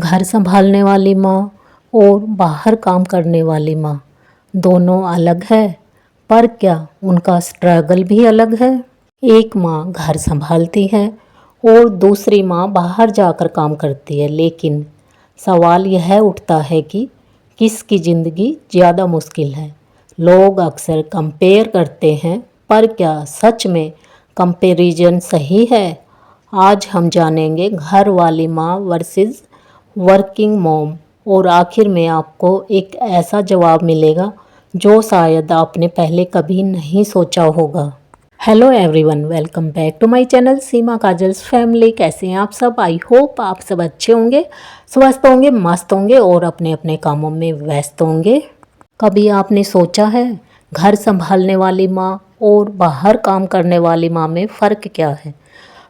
घर संभालने वाली माँ और बाहर काम करने वाली माँ दोनों अलग है, पर क्या उनका स्ट्रगल भी अलग है। एक माँ घर संभालती है और दूसरी माँ बाहर जाकर काम करती है, लेकिन सवाल यह उठता है कि किसकी ज़िंदगी ज़्यादा मुश्किल है। लोग अक्सर कंपेयर करते हैं, पर क्या सच में कंपैरिजन सही है? आज हम जानेंगे घर वाली माँ वर्सेस वर्किंग मॉम, और आखिर में आपको एक ऐसा जवाब मिलेगा जो शायद आपने पहले कभी नहीं सोचा होगा। Hello everyone, welcome back to my channel Seema Kajal's family. कैसे हैं आप सब? आई होप आप सब अच्छे होंगे, स्वस्थ होंगे, मस्त होंगे और अपने अपने कामों में व्यस्त होंगे। कभी आपने सोचा है घर संभालने वाली माँ और बाहर काम करने वाली माँ में फ़र्क क्या है?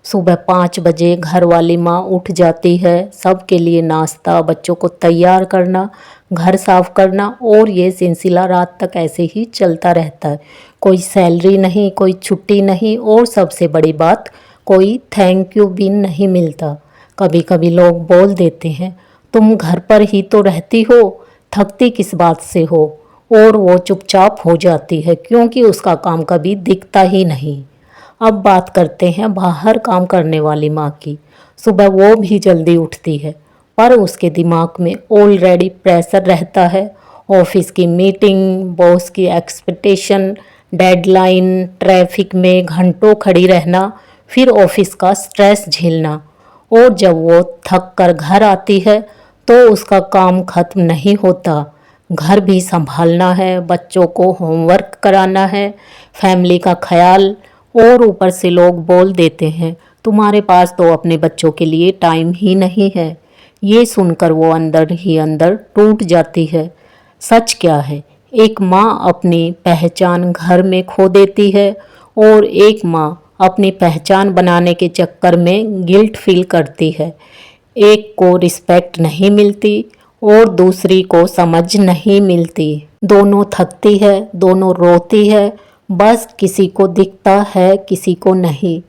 सुबह 5 बजे घर वाली माँ उठ जाती है, सबके लिए नाश्ता, बच्चों को तैयार करना, घर साफ करना, और ये सिलसिला रात तक ऐसे ही चलता रहता है। कोई सैलरी नहीं, कोई छुट्टी नहीं, और सबसे बड़ी बात, कोई थैंक यू भी नहीं मिलता। कभी कभी लोग बोल देते हैं, तुम घर पर ही तो रहती हो, थकती किस बात से हो? और वो चुपचाप हो जाती है क्योंकि उसका काम कभी दिखता ही नहीं। अब बात करते हैं बाहर काम करने वाली माँ की। सुबह वो भी जल्दी उठती है, पर उसके दिमाग में ऑलरेडी प्रेशर रहता है। ऑफिस की मीटिंग, बॉस की एक्सपेक्टेशन, डेडलाइन, ट्रैफिक में घंटों खड़ी रहना, फिर ऑफिस का स्ट्रेस झेलना। और जब वो थक कर घर आती है तो उसका काम खत्म नहीं होता। घर भी संभालना है, बच्चों को होमवर्क कराना है, फैमिली का ख्याल, और ऊपर से लोग बोल देते हैं, तुम्हारे पास तो अपने बच्चों के लिए टाइम ही नहीं है। ये सुनकर वो अंदर ही अंदर टूट जाती है। सच क्या है? एक माँ अपनी पहचान घर में खो देती है और एक माँ अपनी पहचान बनाने के चक्कर में गिल्ट फील करती है। एक को रिस्पेक्ट नहीं मिलती और दूसरी को समझ नहीं मिलती। दोनों थकती है, दोनों रोती है, बस किसी को दिखता है, किसी को नहीं।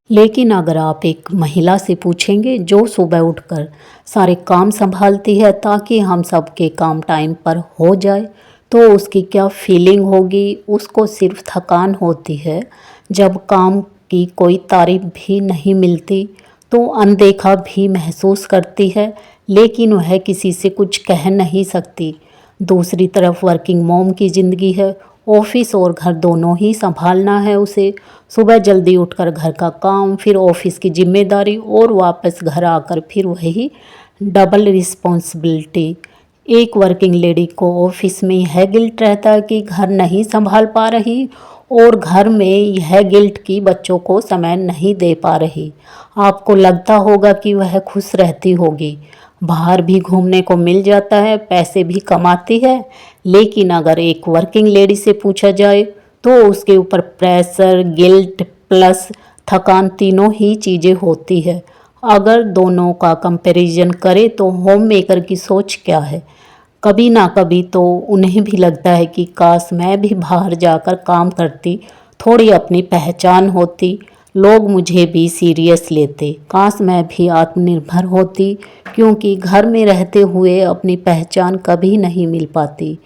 लेकिन अगर आप एक महिला से पूछेंगे जो सुबह उठकर सारे काम संभालती है ताकि हम सबके काम टाइम पर हो जाए, तो उसकी क्या फीलिंग होगी? उसको सिर्फ थकान होती है। जब काम की कोई तारीफ भी नहीं मिलती तो अनदेखा भी महसूस करती है, लेकिन वह किसी से कुछ कह नहीं सकती। दूसरी तरफ वर्किंग मॉम की ज़िंदगी है, ऑफिस और घर दोनों ही संभालना है उसे। सुबह जल्दी उठकर घर का काम, फिर ऑफिस की जिम्मेदारी, और वापस घर आकर फिर वही डबल रिस्पॉन्सिबिलिटी। एक वर्किंग लेडी को ऑफिस में यह गिल्ट रहता है कि घर नहीं संभाल पा रही, और घर में यह गिल्ट कि बच्चों को समय नहीं दे पा रही। आपको लगता होगा कि वह खुश रहती होगी, बाहर भी घूमने को मिल जाता है, पैसे भी कमाती है, लेकिन अगर एक वर्किंग लेडी से पूछा जाए तो उसके ऊपर प्रेशर, गिल्ट प्लस थकान, तीनों ही चीज़ें होती है। अगर दोनों का कंपैरिजन करें तो होम मेकर की सोच क्या है? कभी ना कभी तो उन्हें भी लगता है कि काश मैं भी बाहर जाकर काम करती, थोड़ी अपनी पहचान होती, लोग मुझे भी सीरियस लेते। काश मैं भी आत्मनिर्भर होती, क्योंकि घर में रहते हुए अपनी पहचान कभी नहीं मिल पाती।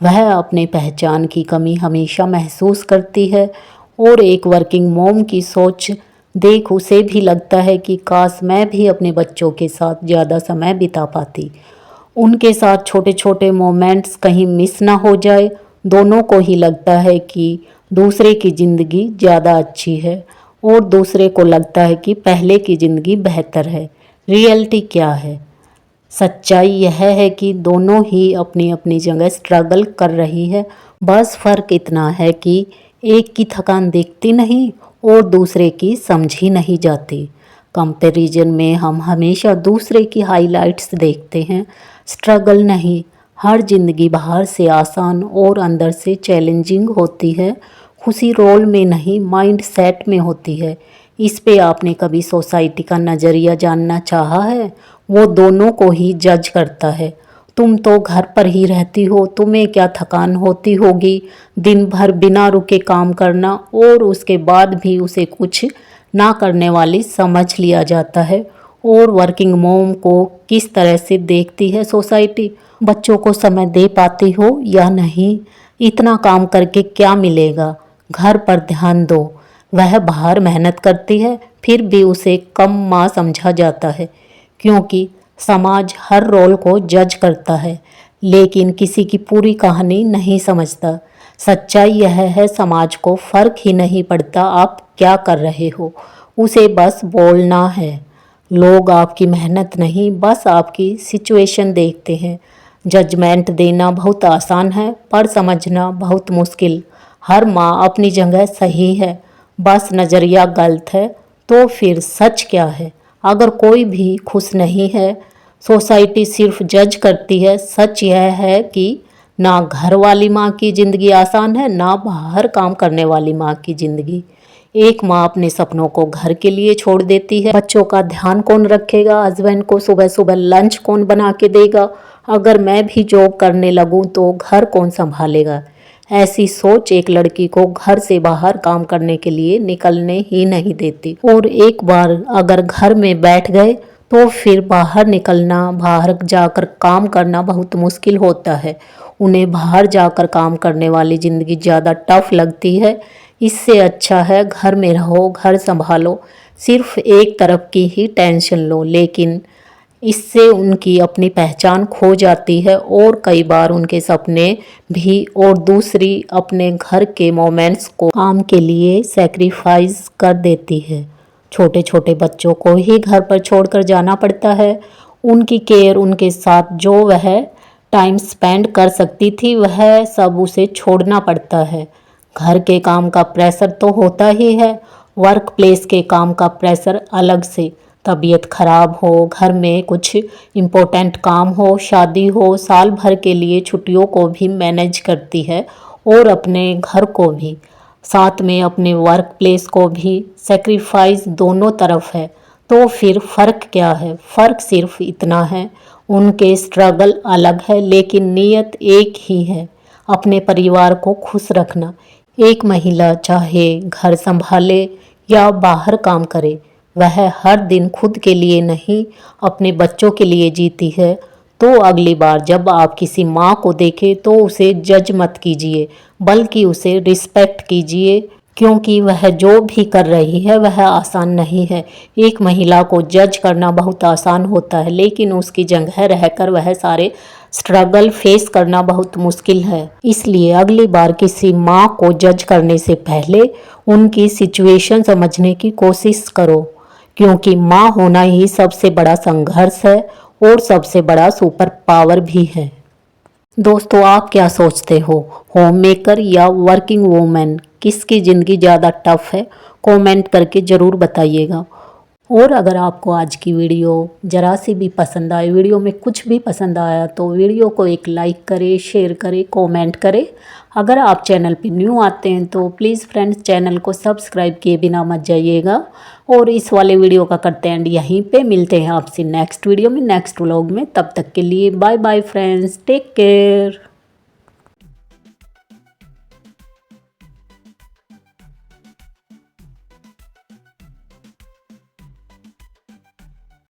वह अपने पहचान की कमी हमेशा महसूस करती है। और एक वर्किंग मॉम की सोच देख उसे भी लगता है कि काश मैं भी अपने बच्चों के साथ ज़्यादा समय बिता पाती, उनके साथ छोटे छोटे मोमेंट्स कहीं मिस ना हो जाए। दोनों को ही लगता है कि दूसरे की ज़िंदगी ज़्यादा अच्छी है और दूसरे को लगता है कि पहले की ज़िंदगी बेहतर है। रियलिटी क्या है? सच्चाई यह है कि दोनों ही अपनी अपनी जगह स्ट्रगल कर रही है। बस फ़र्क इतना है कि एक की थकान दिखती नहीं और दूसरे की समझी नहीं जाती। कंपैरिजन में हम हमेशा दूसरे की हाइलाइट्स देखते हैं, स्ट्रगल नहीं। हर जिंदगी बाहर से आसान और अंदर से चैलेंजिंग होती है। खुशी रोल में नहीं, माइंड सेट में होती है। इस पे आपने कभी सोसाइटी का नज़रिया जानना चाहा है? वो दोनों को ही जज करता है। तुम तो घर पर ही रहती हो, तुम्हें क्या थकान होती होगी? दिन भर बिना रुके काम करना, और उसके बाद भी उसे कुछ ना करने वाली समझ लिया जाता है। और वर्किंग मॉम को किस तरह से देखती है सोसाइटी। बच्चों को समय दे पाती हो या नहीं, इतना काम करके क्या मिलेगा, घर पर ध्यान दो। वह बाहर मेहनत करती है फिर भी उसे कम माँ समझा जाता है, क्योंकि समाज हर रोल को जज करता है लेकिन किसी की पूरी कहानी नहीं समझता। सच्चाई यह है, समाज को फर्क ही नहीं पड़ता आप क्या कर रहे हो, उसे बस बोलना है। लोग आपकी मेहनत नहीं बस आपकी सिचुएशन देखते हैं। जजमेंट देना बहुत आसान है पर समझना बहुत मुश्किल। हर माँ अपनी जगह सही है, बस नज़रिया गलत है। तो फिर सच क्या है? अगर कोई भी खुश नहीं है, सोसाइटी सिर्फ जज करती है। सच यह है कि ना घर वाली माँ की ज़िंदगी आसान है, ना बाहर काम करने वाली माँ की ज़िंदगी। एक माँ अपने सपनों को घर के लिए छोड़ देती है। बच्चों का ध्यान कौन रखेगा? हस्बैंड को सुबह सुबह लंच कौन बना के देगा? अगर मैं भी जॉब करने लगूं तो घर कौन संभालेगा? ऐसी सोच एक लड़की को घर से बाहर काम करने के लिए निकलने ही नहीं देती। और एक बार अगर घर में बैठ गए तो फिर बाहर निकलना, बाहर जाकर काम करना बहुत मुश्किल होता है। उन्हें बाहर जाकर काम करने वाली ज़िंदगी ज़्यादा टफ लगती है। इससे अच्छा है घर में रहो, घर संभालो, सिर्फ एक तरफ की ही टेंशन लो। लेकिन इससे उनकी अपनी पहचान खो जाती है और कई बार उनके सपने भी, और दूसरी अपने घर के मोमेंट्स को काम के लिए सेक्रीफाइस कर देती है। छोटे छोटे बच्चों को ही घर पर छोड़कर जाना पड़ता है। उनकी केयर, उनके साथ जो वह टाइम स्पेंड कर सकती थी वह सब उसे छोड़ना पड़ता है। घर के काम का प्रेशर तो होता ही है, वर्क प्लेस के काम का प्रेशर अलग से। तबीयत खराब हो, घर में कुछ इम्पोर्टेंट काम हो, शादी हो, साल भर के लिए छुट्टियों को भी मैनेज करती है और अपने घर को भी, साथ में अपने वर्क प्लेस को भी। सेक्रीफाइस दोनों तरफ है। तो फिर फ़र्क क्या है? फ़र्क सिर्फ इतना है, उनके स्ट्रगल अलग है लेकिन नीयत एक ही है, अपने परिवार को खुश रखना। एक महिला चाहे घर संभाले या बाहर काम करे, वह हर दिन खुद के लिए नहीं अपने बच्चों के लिए जीती है। तो अगली बार जब आप किसी माँ को देखें तो उसे जज मत कीजिए, बल्कि उसे रिस्पेक्ट कीजिए, क्योंकि वह जो भी कर रही है वह आसान नहीं है। एक महिला को जज करना बहुत आसान होता है लेकिन उसकी जगह रहकर वह सारे स्ट्रगल फेस करना बहुत मुश्किल है। इसलिए अगली बार किसी माँ को जज करने से पहले उनकी सिचुएशन समझने की कोशिश करो, क्योंकि माँ होना ही सबसे बड़ा संघर्ष है और सबसे बड़ा सुपर पावर भी है। दोस्तों, आप क्या सोचते हो? होम मेकर या वर्किंग वूमेन, किसकी ज़िंदगी ज़्यादा टफ है? कमेंट करके ज़रूर बताइएगा। और अगर आपको आज की वीडियो ज़रा सी भी पसंद आए, वीडियो में कुछ भी पसंद आया तो वीडियो को एक लाइक करें, शेयर करें, कमेंट करें। अगर आप चैनल पे न्यू आते हैं तो प्लीज़ फ्रेंड्स चैनल को सब्सक्राइब किए बिना मत जाइएगा। और इस वाले वीडियो का करते हैं एंड यहीं पे मिलते हैं आपसे नेक्स्ट वीडियो में, नेक्स्ट व्लॉग में। तब तक के लिए bye bye friends, take care.